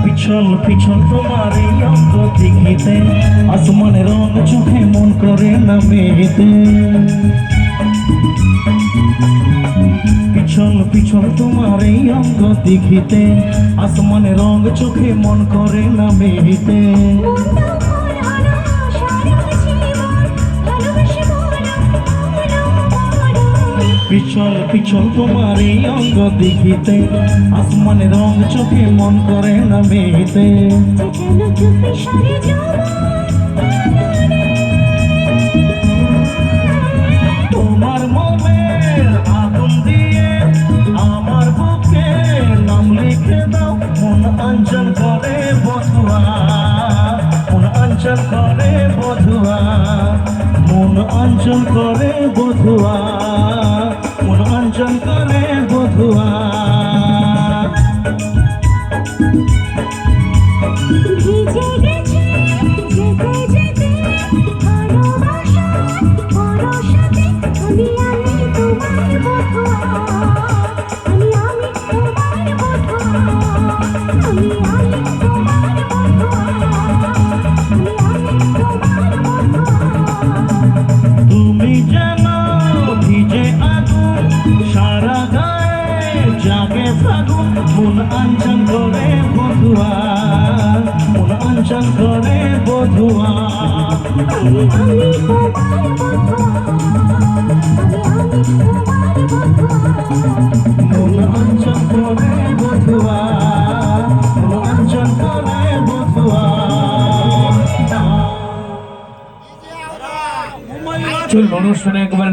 পিছল পিছল তোমার এই অঙ্গ দেখিতে, আসমানের রং চোখে মন করে না মেতে। পিছল পিছল তোমার এই অঙ্গ দেখিতে, আসমানের রং চোখে মন করে না মেতে। পিছল পিছল তোমার এই অঙ্গ দেখিতে, আসমানের রং চোখে মন করে না মেতে। তোমার মনের আগুন দিয়ে আমার বুকে নাম লিখে দাও, মন অঞ্চল করে বধুয়া, মন অঞ্চল করে বধুয়া, মন অঞ্চল করে বধুয়া, মন অঞ্চল করে বধুয়া। ভিজে গেছে যেতে যেতে ভালোবাসা পরশাতে, আমি তোমার বধুয়া, আমি তোমার বধুয়া, আমি তোমার বধুয়া, আমি তোমার বধুয়া। তুমি যেন ভিজে আগুন, সারা গায়ে জাগে ফাগুন, মন অঞ্চল করে বধুয়া, মন অঞ্চল করে বধুয়া। আমি তোমার বধুয়া, আমি তোমার বধুয়া। মন অঞ্চল করে বধুয়া, মন অঞ্চল করে বধুয়া। চলুন অনুষ্ঠানে একবার